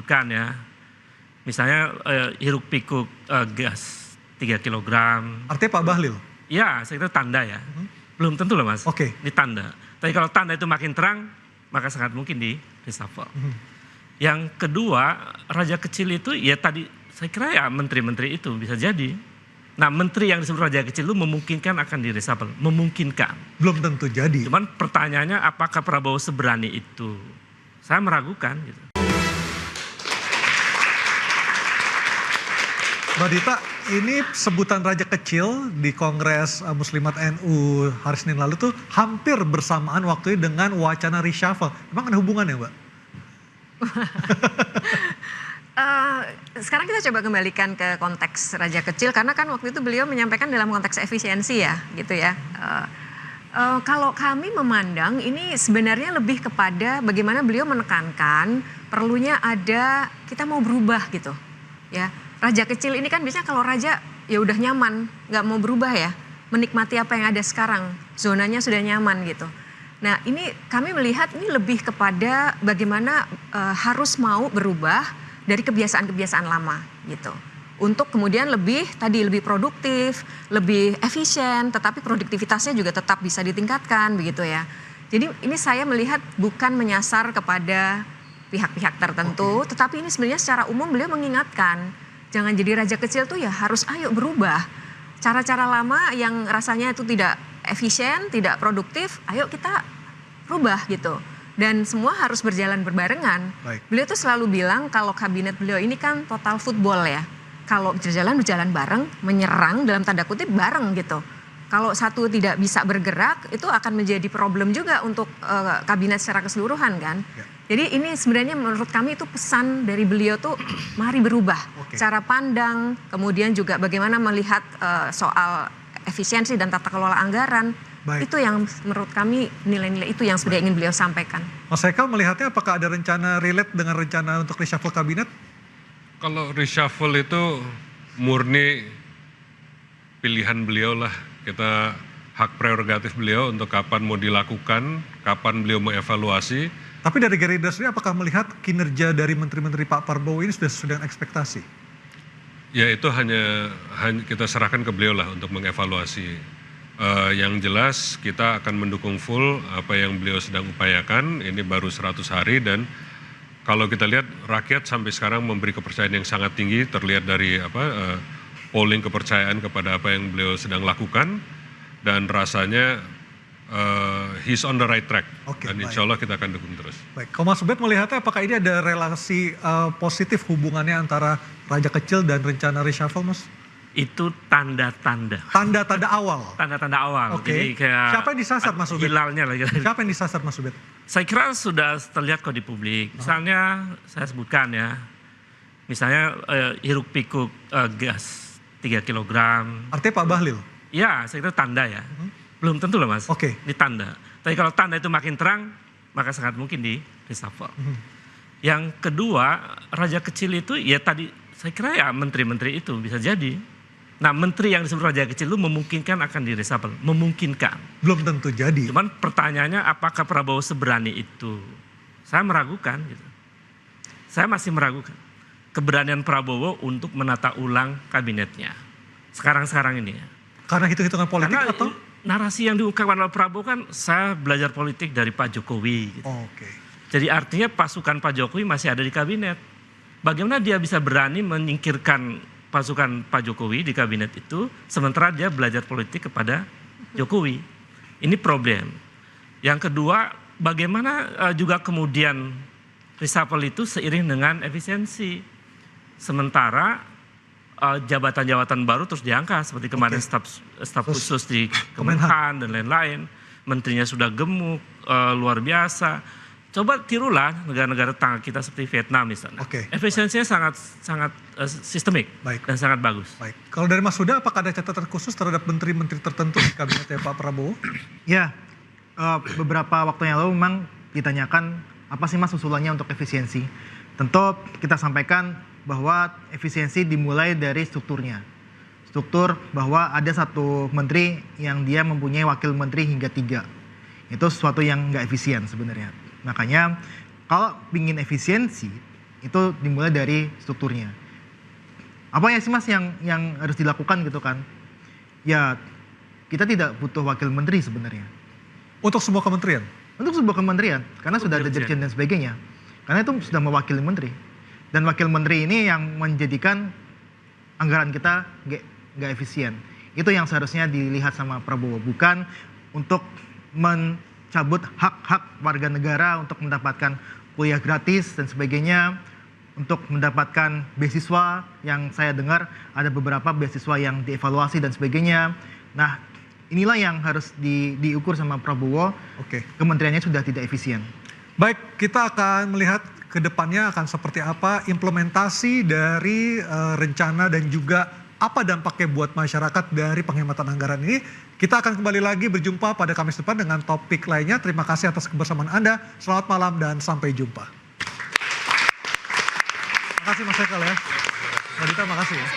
sebutkan ya, misalnya hiruk pikuk gas 3 kilogram. Artinya Pak Bahlil? Ya, saya kira tanda ya. Belum tentu loh Mas, Oke. ini tanda. Tapi kalau tanda itu makin terang, maka sangat mungkin di reshuffle. Yang kedua, raja kecil itu ya tadi saya kira ya menteri-menteri itu bisa jadi. Nah, menteri yang disebut raja kecil itu memungkinkan akan di reshuffle, memungkinkan. Belum tentu jadi. Cuman pertanyaannya apakah Prabowo seberani itu? Saya meragukan gitu. Mbak Dita, ini sebutan raja kecil di Kongres Muslimat NU hari Senin lalu tuh hampir bersamaan waktunya dengan wacana reshuffle. Emang ada hubungannya, Mbak? Sekarang kita coba kembalikan ke konteks raja kecil karena kan waktu itu beliau menyampaikan dalam konteks efisiensi ya gitu ya. Kalau kami memandang ini sebenarnya lebih kepada bagaimana beliau menekankan perlunya ada kita mau berubah gitu ya. Raja kecil ini kan biasanya kalau raja ya udah nyaman nggak mau berubah ya, menikmati apa yang ada sekarang, zonanya sudah nyaman gitu. Nah ini kami melihat ini lebih kepada bagaimana harus mau berubah dari kebiasaan-kebiasaan lama gitu. Untuk kemudian lebih produktif, lebih efisien, tetapi produktivitasnya juga tetap bisa ditingkatkan begitu ya. Jadi ini saya melihat bukan menyasar kepada pihak-pihak tertentu, tetapi ini sebenarnya secara umum beliau mengingatkan, jangan jadi raja kecil tuh ya harus ayo berubah. Cara-cara lama yang rasanya itu tidak efisien, tidak produktif, ayo kita rubah gitu. Dan semua harus berjalan berbarengan. Baik. Beliau tuh selalu bilang kalau kabinet beliau ini kan total football ya. Kalau berjalan bareng, menyerang dalam tanda kutip bareng gitu. Kalau satu tidak bisa bergerak itu akan menjadi problem juga untuk kabinet secara keseluruhan kan. Ya. Jadi ini sebenarnya menurut kami itu pesan dari beliau tuh mari berubah. Cara pandang, kemudian juga bagaimana melihat soal efisiensi dan tata kelola anggaran. Baik. Itu yang menurut kami nilai-nilai itu yang sebenarnya ingin beliau sampaikan. Mas Eka melihatnya apakah ada rencana relate dengan rencana untuk reshuffle kabinet? Kalau reshuffle itu murni pilihan beliau lah. Kita hak prerogatif beliau untuk kapan mau dilakukan, kapan beliau mau evaluasi. Tapi dari Gerindra sendiri apakah melihat kinerja dari menteri-menteri Pak Prabowo ini sudah sesuai dengan ekspektasi? Ya itu hanya kita serahkan ke beliau lah untuk mengevaluasi. Yang jelas kita akan mendukung full apa yang beliau sedang upayakan. Ini baru 100 hari dan kalau kita lihat rakyat sampai sekarang memberi kepercayaan yang sangat tinggi, terlihat dari polling kepercayaan kepada apa yang beliau sedang lakukan dan rasanya he's on the right track. Dan insya Allah kita akan dukung terus. Baik, kalau Mas Ubed melihatnya apakah ini ada relasi positif hubungannya antara raja kecil dan rencana reshuffle, Mas? Itu tanda-tanda. Tanda-tanda awal? Tanda-tanda awal. Oke. Jadi kayak siapa yang disasar Mas Ubed? Hilalnya lah. Siapa yang disasar Mas Ubed? Saya kira sudah terlihat kok di publik. Misalnya saya sebutkan ya, misalnya hiruk pikuk gas 3 kilogram. Artinya Pak Bahlil? Ya, saya kira tanda ya. Belum tentu loh Mas, ini tanda. Tapi kalau tanda itu makin terang, maka sangat mungkin di reshuffle. Yang kedua, raja kecil itu ya tadi saya kira ya menteri-menteri itu bisa jadi. Nah, menteri yang disebut raja kecil itu memungkinkan akan di reshuffle, memungkinkan. Belum tentu jadi. Cuman pertanyaannya apakah Prabowo seberani itu? Saya meragukan gitu. Saya masih meragukan keberanian Prabowo untuk menata ulang kabinetnya. Sekarang-sekarang ini ya. Karena hitung-hitungan politik atau? Narasi yang diungkapkan oleh Prabowo kan saya belajar politik dari Pak Jokowi. Gitu. Jadi artinya pasukan Pak Jokowi masih ada di kabinet. Bagaimana dia bisa berani menyingkirkan pasukan Pak Jokowi di kabinet itu, sementara dia belajar politik kepada Jokowi. Ini problem. Yang kedua, bagaimana juga kemudian reshuffle itu seiring dengan efisiensi. Sementara jabatan-jabatan baru terus diangkat, seperti kemarin staf khusus di Kemenhan dan lain-lain. Menterinya sudah gemuk, luar biasa. Coba tirulah negara-negara tetangga kita seperti Vietnam misalnya. Efisiensinya sangat sistemik dan sangat bagus. Baik. Kalau dari Mas Huda, apakah ada catatan khusus terhadap menteri-menteri tertentu di kabinetnya Pak Prabowo? Ya, beberapa waktu yang lalu memang ditanyakan apa sih Mas usulannya untuk efisiensi. Tentu kita sampaikan bahwa efisiensi dimulai dari strukturnya. Struktur bahwa ada satu menteri yang dia mempunyai wakil menteri hingga 3. Itu sesuatu yang nggak efisien sebenarnya. Makanya kalau ingin efisiensi, Itu dimulai dari strukturnya. Apa ya sih Mas yang harus dilakukan gitu kan? Ya kita tidak butuh wakil menteri sebenarnya. Untuk semua kementerian? Untuk sebuah kementerian, karena sudah ada dirjen dan sebagainya. Karena itu sudah mewakili menteri. Dan wakil menteri ini yang menjadikan anggaran kita nggak efisien. Itu yang seharusnya dilihat sama Prabowo, bukan untuk mencabut hak-hak warga negara untuk mendapatkan kuliah gratis dan sebagainya, untuk mendapatkan beasiswa yang saya dengar ada beberapa beasiswa yang dievaluasi dan sebagainya. Nah, inilah yang harus diukur sama Prabowo. Oke. Kementeriannya sudah tidak efisien. Baik, kita akan melihat ke depannya akan seperti apa implementasi dari rencana dan juga apa dampaknya buat masyarakat dari penghematan anggaran ini. Kita akan kembali lagi berjumpa pada Kamis depan dengan topik lainnya. Terima kasih atas kebersamaan Anda. Selamat malam dan sampai jumpa. Terima kasih Mas Ekal ya. Mbak Dita, makasih ya.